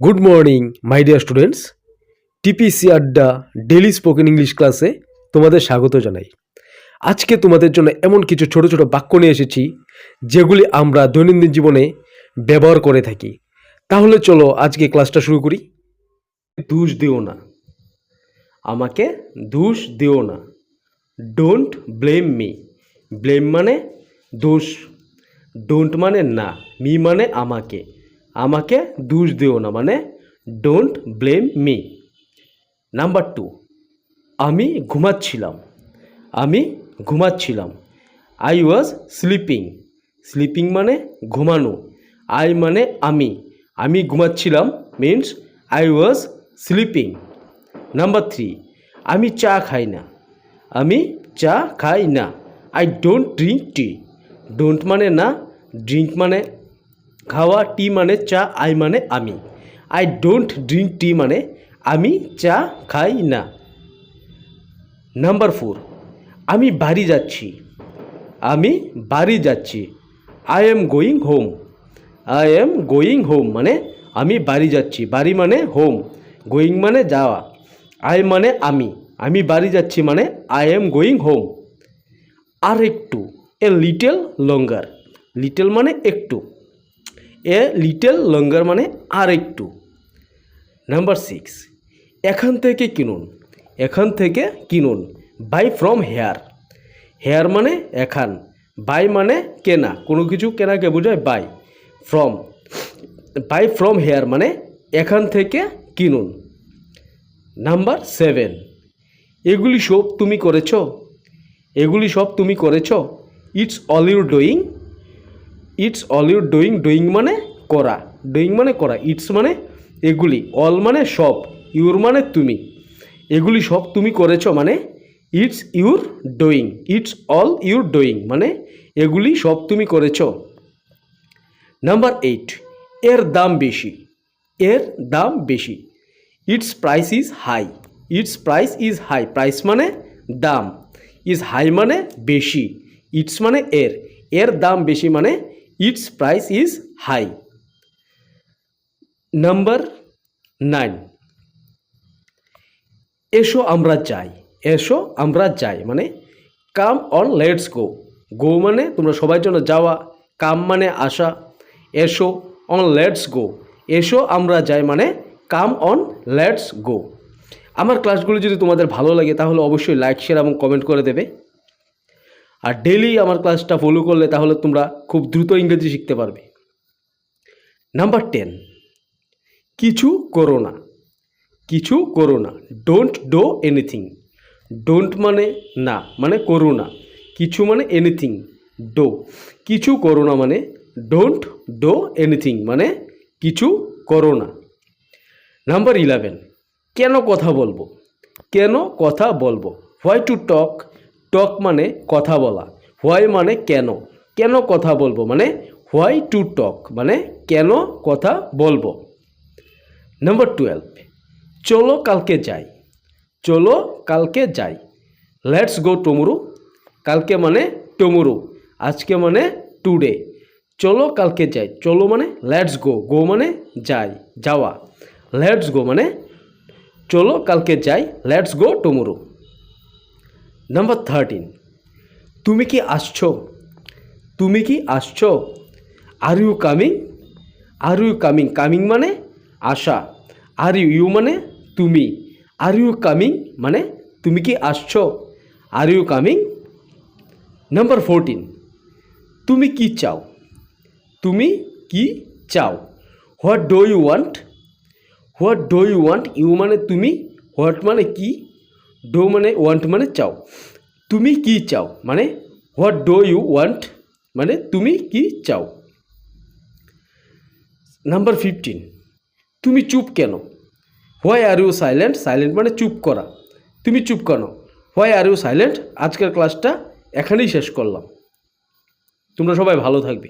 Good morning my dear students. TPC আড্ডা daily spoken English ক্লাসে তোমাদের স্বাগত জানাই। আজকে তোমাদের জন্য এমন কিছু ছোট ছোট বাক্য নিয়ে এসেছি যেগুলি আমরা দৈনন্দিন জীবনে ব্যবহার করে থাকি। তাহলে চলো আজকে ক্লাসটা শুরু করি। দোষ দিও না, আমাকে দোষ দিও না। Don't blame me. ব্লেম মানে দোষ, ডোন্ট মানে না, মি মানে আমাকে। আমাকে দোষ দিও না মানে ডোন্ট ব্লেম মি। নাম্বার 2, আমি ঘুমাচ্ছিলাম। আমি ঘুমাচ্ছিলাম। I was sleeping. স্লিপিং মানে ঘুমানো। আই মানে আমি ঘুমাচ্ছিলাম means I was sleeping. Number 3, আমি চা খাই না। আমি চা খাই না। I don't drink tea. Don't মানে না, ড্রিঙ্ক মানে খাওয়া, টি মানে চা, আই মানে আমি। আই ডোন্ট ড্রিঙ্ক টি মানে আমি চা খাই না। নাম্বার 4, আমি বাড়ি যাচ্ছি। আমি বাড়ি যাচ্ছি। I am going home. I am going home মানে আমি বাড়ি যাচ্ছি। বাড়ি মানে হোম, গোয়িং মানে যাওয়া, আই মানে আমি বাড়ি যাচ্ছি মানে আই এম গোয়িং হোম। আর একটু, এ লিটল লঙ্গার। লিটল মানে একটু, এ লিটল লঙ্গার মানে আর একটু। নাম্বার 6, এখান থেকে কিনুন। এখান থেকে কিনুন। By from hair. হেয়ার মানে এখান, বাই মানে কেনা, কোনো কিছু কেনাকে বোঝায় buy. From, buy from here মানে এখান থেকে কিনুন। নাম্বার 7, এগুলি সব তুমি করেছ। এগুলি সব তুমি করেছ। It's all your doing. It's all your doing. Doing মানে করা, ডুইং মানে করা। ইটস মানে এগুলি, অল মানে সব, ইউর মানে তুমি। এগুলি সব তুমি করেছ মানে it's your doing. It's all your doing মানে এগুলি সব তুমি করেছ। নাম্বার 8, এর দাম বেশি। এর দাম বেশি। Its price is high. Its price is high. Price মানে দাম, ইজ হাই মানে বেশি, ইটস মানে এর, এর দাম বেশি মানে its price is high. Number 9, এসো আমরা যাই। এসো আমরা যাই মানে কাম অন লেটস গো। গো মানে তোমরা সবাই জন্য যাওয়া, কাম মানে আসা, এসো অন লেটস গো। এসো আমরা যাই মানে কাম অন লেটস গো। আমার ক্লাসগুলো যদি তোমাদের ভালো লাগে তাহলে অবশ্যই লাইক, শেয়ার এবং কমেন্ট করে দেবে। আর ডেইলি আমার ক্লাসটা ফলো করলে তাহলে তোমরা খুব দ্রুত ইংরেজি শিখতে পারবে। নাম্বার 10, কিছু করো না। কিছু করো না। Don't do anything. ডোন্ট মানে না, মানে করো না। কিছু মানে এনিথিং, ডো। কিছু করো না মানে ডোন্ট ডো এনিথিং মানে কিছু করো না। নাম্বার 11, কেন কথা বলবো। কেন কথা বলবো। Why to talk. টক মানে কথা বলা, হোয়াই মানে কেন। কেন কথা বলবো মানে হোয়াই টু টক মানে কেন কথা বলবো। নাম্বার 12, চলো কালকে যাই। চলো কালকে যাই। Let's go tomorrow. কালকে মানে টুমরো, আজকে মানে টুডে। চলো কালকে যাই। চলো মানে লেটস গো, গো মানে যাই, যাওয়া। লেটস গো মানে চলো কালকে যাই, লেটস গো টুমরো। নাম্বার 13, তুমি কি আসছো। তুমি কি আসছো। Are you coming. Are you coming. Coming মানে আসা, আর ইউ মানে তুমি। আর ইউ কামিং মানে তুমি কি আসছো। Are you coming. নাম্বার 14, তুমি কি চাও। তুমি কি চাও। What do you want. What do you want. You মানে তুমি, হোয়াট মানে কি, ডো মানে ওয়ান্ট মানে চাও। তুমি কি চাও মানে হোয়াট ডু ইউ ওয়ান্ট মানে তুমি কি চাও। নাম্বার 15, তুমি চুপ কেন। Why are you silent. Silent মানে চুপ করা। তুমি চুপ কেন, হোয়াই আর ইউ সাইলেন্ট। আজকের ক্লাসটা এখানেই শেষ করলাম। তোমরা সবাই ভালো থাকবে।